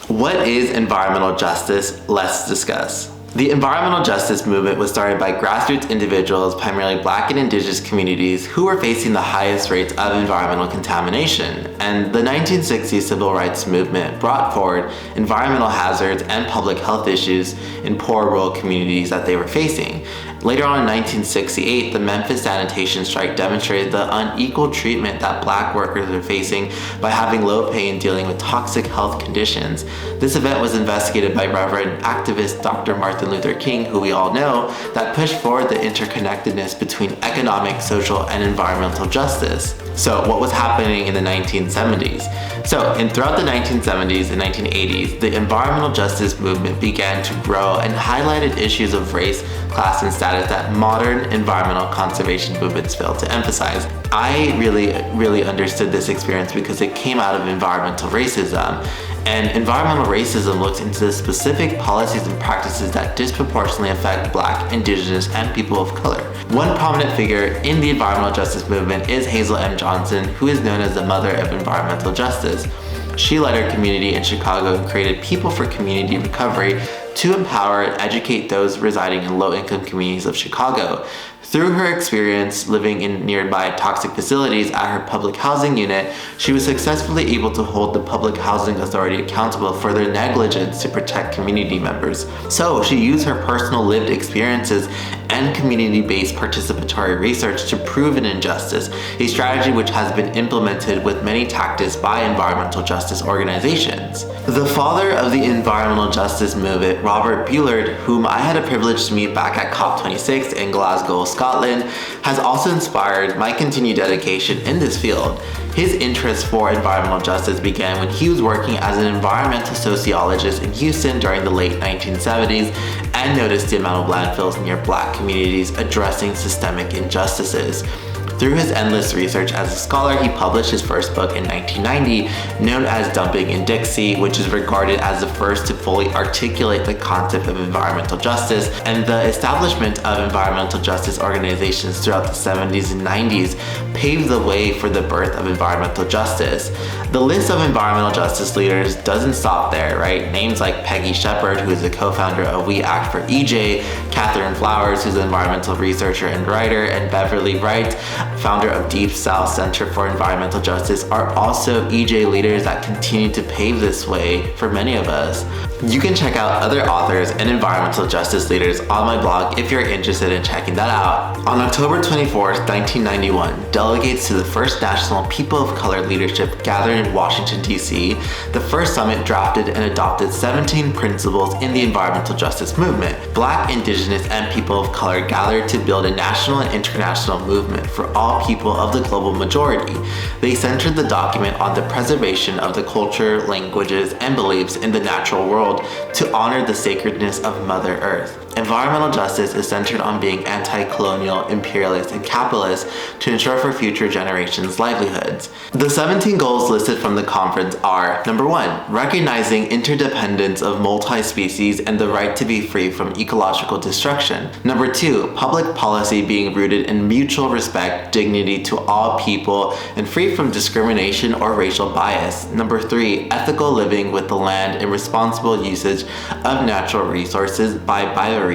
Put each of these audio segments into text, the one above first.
What is environmental justice? Let's discuss. The environmental justice movement was started by grassroots individuals, primarily Black and Indigenous communities, who were facing the highest rates of environmental contamination. And the 1960s civil rights movement brought forward environmental hazards and public health issues in poor rural communities that they were facing. Later on in 1968, the Memphis sanitation strike demonstrated the unequal treatment that Black workers were facing by having low pay and dealing with toxic health conditions. This event was investigated by Reverend activist Dr. Martin Luther King, who we all know, that pushed forward the interconnectedness between economic, social, and environmental justice. So what was happening in the 1970s? Throughout the 1970s and 1980s, the environmental justice movement began to grow and highlighted issues of race, class, and status that modern environmental conservation movements failed to emphasize. I really understood this experience because it came out of environmental racism. And environmental racism looks into the specific policies and practices that disproportionately affect Black, Indigenous, and people of color. One prominent figure in the environmental justice movement is Hazel M. Johnson, who is known as the mother of environmental justice. She led her community in Chicago and created People for Community Recovery to empower and educate those residing in low-income communities of Chicago. Through her experience living in nearby toxic facilities at her public housing unit, she was successfully able to hold the Public Housing Authority accountable for their negligence to protect community members. So she used her personal lived experiences and community-based participatory research to prove an injustice, a strategy which has been implemented with many tactics by environmental justice organizations. The father of the environmental justice movement, Robert Bullard, whom I had a privilege to meet back at COP26 in Glasgow, Scotland, has also inspired my continued dedication in this field. His interest for environmental justice began when he was working as an environmental sociologist in Houston during the late 1970s and noticed the amount of landfills near Black communities addressing systemic injustices. Through his endless research as a scholar, he published his first book in 1990, known as Dumping in Dixie, which is regarded as the first to fully articulate the concept of environmental justice, and the establishment of environmental justice organizations throughout the 70s and 90s paved the way for the birth of environmental justice. The list of environmental justice leaders doesn't stop there, right? Names like Peggy Shepard, who is the co-founder of We Act for EJ, Catherine Flowers, who's an environmental researcher and writer, and Beverly Wright, founder of Deep South Center for Environmental Justice, are also EJ leaders that continue to pave this way for many of us. You can check out other authors and environmental justice leaders on my blog if you're interested in checking that out. On October 24th, 1991, delegates to the first National People of Color Leadership gathered in Washington, D.C. The first summit drafted and adopted 17 principles in the environmental justice movement. Black, Indigenous, and people of color gathered to build a national and international movement for all people of the global majority. They centered the document on the preservation of the culture, languages, and beliefs in the natural world to honor the sacredness of Mother Earth. Environmental justice is centered on being anti-colonial, imperialist, and capitalist to ensure for future generations' livelihoods. The 17 goals listed from the conference are: number 1, recognizing interdependence of multi-species and the right to be free from ecological destruction. Number 2, public policy being rooted in mutual respect, dignity to all people, and free from discrimination or racial bias. Number 3, ethical living with the land and responsible usage of natural resources by bioregion.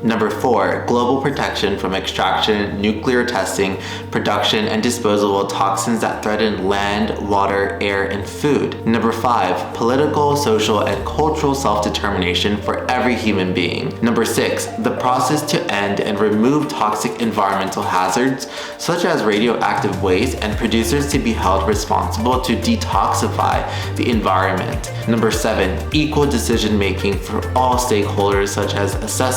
Number 4, global protection from extraction, nuclear testing, production, and disposal of toxins that threaten land, water, air, and food. Number 5, political, social, and cultural self-determination for every human being. Number 6, the process to end and remove toxic environmental hazards, such as radioactive waste, and producers to be held responsible to detoxify the environment. Number 7, equal decision-making for all stakeholders, such as assessment,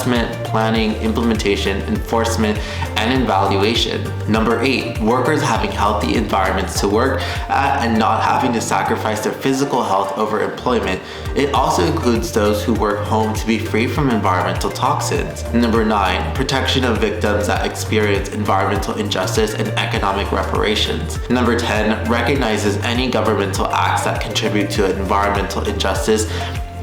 planning, implementation, enforcement, and evaluation. Number 8, workers having healthy environments to work at and not having to sacrifice their physical health over employment. It also includes those who work home to be free from environmental toxins. Number 9, protection of victims that experience environmental injustice and economic reparations. Number 10, recognizes any governmental acts that contribute to environmental injustice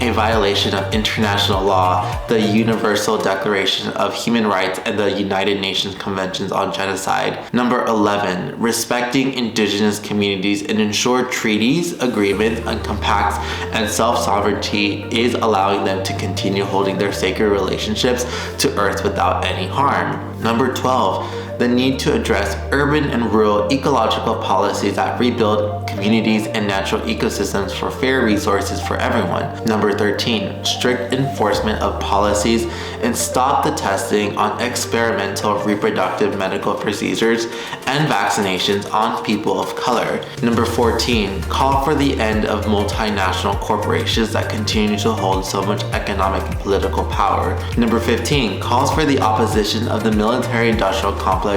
a violation of international law, the Universal Declaration of Human Rights, and the United Nations Conventions on Genocide. Number 11, respecting indigenous communities and ensure treaties, agreements, and compacts and self-sovereignty is allowing them to continue holding their sacred relationships to Earth without any harm. Number 12, the need to address urban and rural ecological policies that rebuild communities and natural ecosystems for fair resources for everyone. Number 13, strict enforcement of policies and stop the testing on experimental reproductive medical procedures and vaccinations on people of color. Number 14, call for the end of multinational corporations that continue to hold so much economic and political power. Number 15, calls for the opposition of the military-industrial complex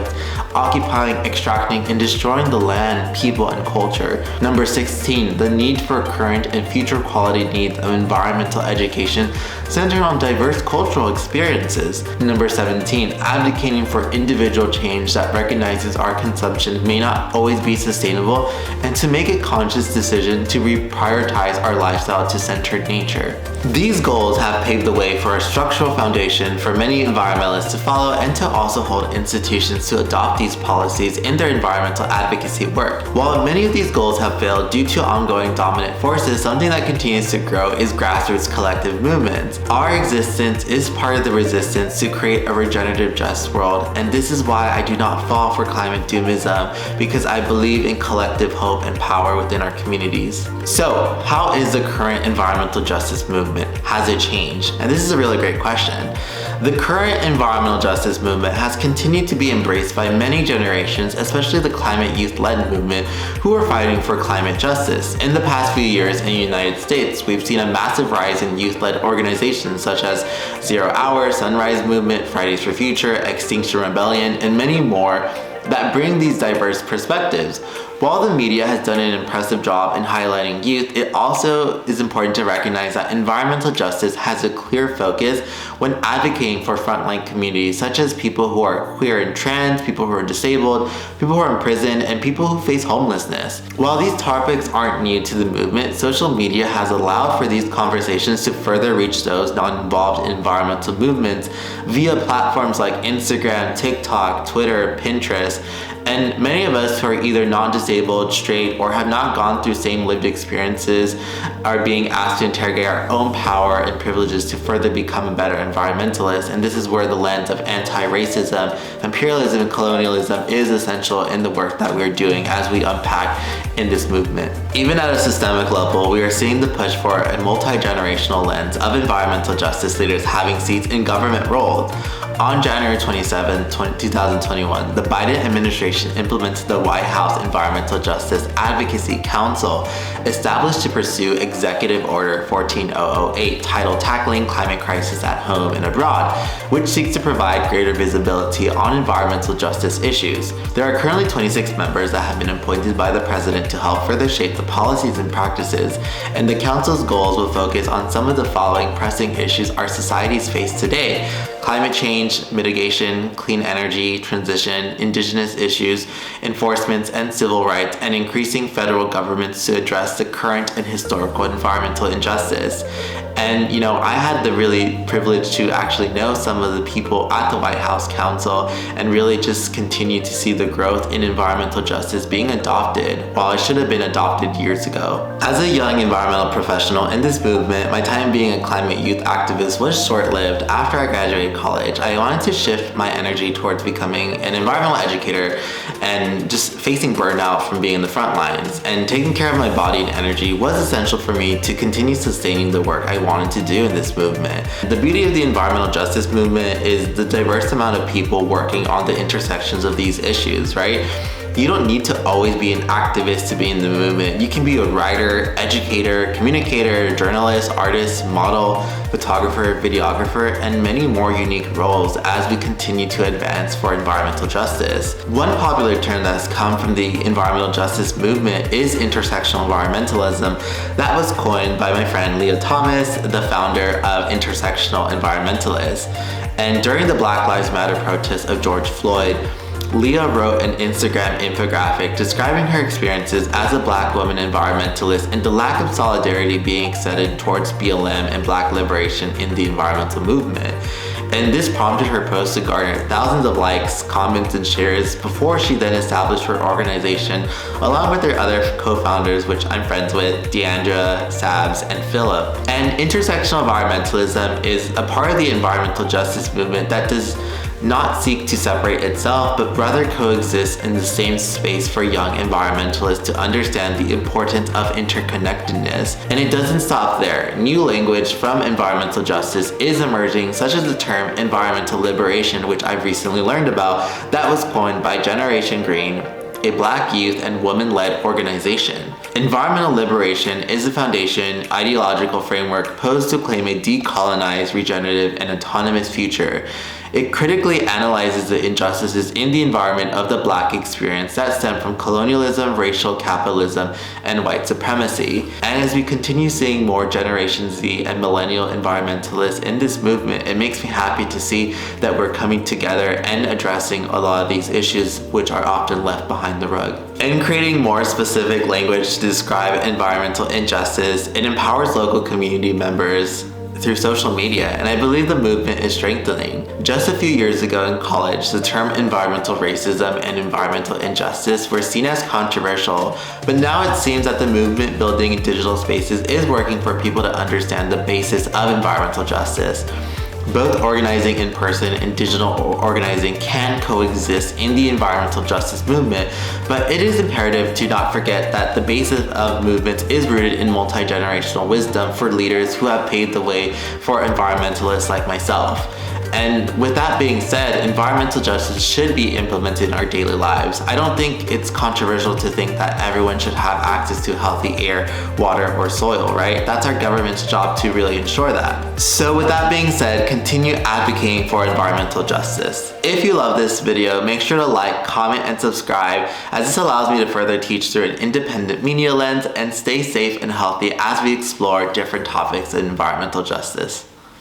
occupying, extracting, and destroying the land, people, and culture. Number 16, the need for current and future quality needs of environmental education centered on diverse cultural experiences. Number 17, advocating for individual change that recognizes our consumption may not always be sustainable and to make a conscious decision to reprioritize our lifestyle to center nature. These goals have paved the way for a structural foundation for many environmentalists to follow and to also hold institutions to adopt these policies in their environmental advocacy work. While many of these goals have failed due to ongoing dominant forces, something that continues to grow is grassroots collective movements. Our existence is part of the resistance to create a regenerative, just world, and this is why I do not fall for climate doomism, because I believe in collective hope and power within our communities. So, how is the current environmental justice movement? Has it changed? And this is a really great question. The current environmental justice movement has continued to be embraced by many generations, especially the climate youth-led movement, who are fighting for climate justice. In the past few years in the United States, we've seen a massive rise in youth-led organizations such as Zero Hour, Sunrise Movement, Fridays for Future, Extinction Rebellion, and many more that bring these diverse perspectives. While the media has done an impressive job in highlighting youth, it also is important to recognize that environmental justice has a clear focus when advocating for frontline communities such as people who are queer and trans, people who are disabled, people who are in prison, and people who face homelessness. While these topics aren't new to the movement, social media has allowed for these conversations to further reach those not involved in environmental movements via platforms like Instagram, TikTok, Twitter, Pinterest, and many of us who are either non-disabled, straight, or have not gone through same lived experiences are being asked to interrogate our own power and privileges to further become a better environmentalist. And this is where the lens of anti-racism, imperialism, and colonialism is essential in the work that we're doing as we unpack in this movement. Even at a systemic level, we are seeing the push for a multi-generational lens of environmental justice leaders having seats in government roles. On January 27, 2021, the Biden administration implemented the White House Environmental Justice Advocacy Council, established to pursue Executive Order 14008, titled Tackling Climate Crisis at Home and Abroad, which seeks to provide greater visibility on environmental justice issues. There are currently 26 members that have been appointed by the president to help further shape the policies and practices, and the council's goals will focus on some of the following pressing issues our societies face today: climate change, mitigation, clean energy, transition, indigenous issues, enforcements, and civil rights, and increasing federal governments to address the current and historical environmental injustice. And I had the really privilege to actually know some of the people at the White House Council and really just continue to see the growth in environmental justice being adopted, while it should have been adopted years ago. As a young environmental professional in this movement, my time being a climate youth activist was short-lived. After I graduated college, I wanted to shift my energy towards becoming an environmental educator and just facing burnout from being in the front lines. And taking care of my body and energy was essential for me to continue sustaining the work I wanted to do in this movement. The beauty of the environmental justice movement is the diverse amount of people working on the intersections of these issues, right? You don't need to always be an activist to be in the movement. You can be a writer, educator, communicator, journalist, artist, model, photographer, videographer, and many more unique roles as we continue to advance for environmental justice. One popular term that's come from the environmental justice movement is intersectional environmentalism that was coined by my friend Leah Thomas, the founder of Intersectional Environmentalists. And during the Black Lives Matter protests of George Floyd, Leah wrote an Instagram infographic describing her experiences as a Black woman environmentalist and the lack of solidarity being extended towards BLM and Black liberation in the environmental movement. And this prompted her post to garner thousands of likes, comments, and shares before she then established her organization along with her other co-founders, which I'm friends with, Deandra, Sabs, and Philip. And intersectional environmentalism is a part of the environmental justice movement that does not seek to separate itself, but rather coexist in the same space for young environmentalists to understand the importance of interconnectedness. And it doesn't stop there. New language from environmental justice is emerging, such as the term environmental liberation, which I've recently learned about, that was coined by Generation Green, a Black youth and woman-led organization. Environmental liberation is a foundation ideological framework posed to claim a decolonized, regenerative, and autonomous future. It critically analyzes the injustices in the environment of the Black experience that stem from colonialism, racial capitalism, and white supremacy. And as we continue seeing more Generation Z and millennial environmentalists in this movement, it makes me happy to see that we're coming together and addressing a lot of these issues which are often left behind the rug. In creating more specific language to describe environmental injustice, it empowers local community members through social media, and I believe the movement is strengthening. Just a few years ago in college, the term environmental racism and environmental injustice were seen as controversial, but now it seems that the movement building digital spaces is working for people to understand the basis of environmental justice. Both organizing in person and digital organizing can coexist in the environmental justice movement, but it is imperative to not forget that the basis of movements is rooted in multi-generational wisdom for leaders who have paved the way for environmentalists like myself. And with that being said, environmental justice should be implemented in our daily lives. I don't think it's controversial to think that everyone should have access to healthy air, water, or soil, right? That's our government's job to really ensure that. So with that being said, continue advocating for environmental justice. If you love this video, make sure to like, comment, and subscribe, as this allows me to further teach through an independent media lens and stay safe and healthy as we explore different topics in environmental justice.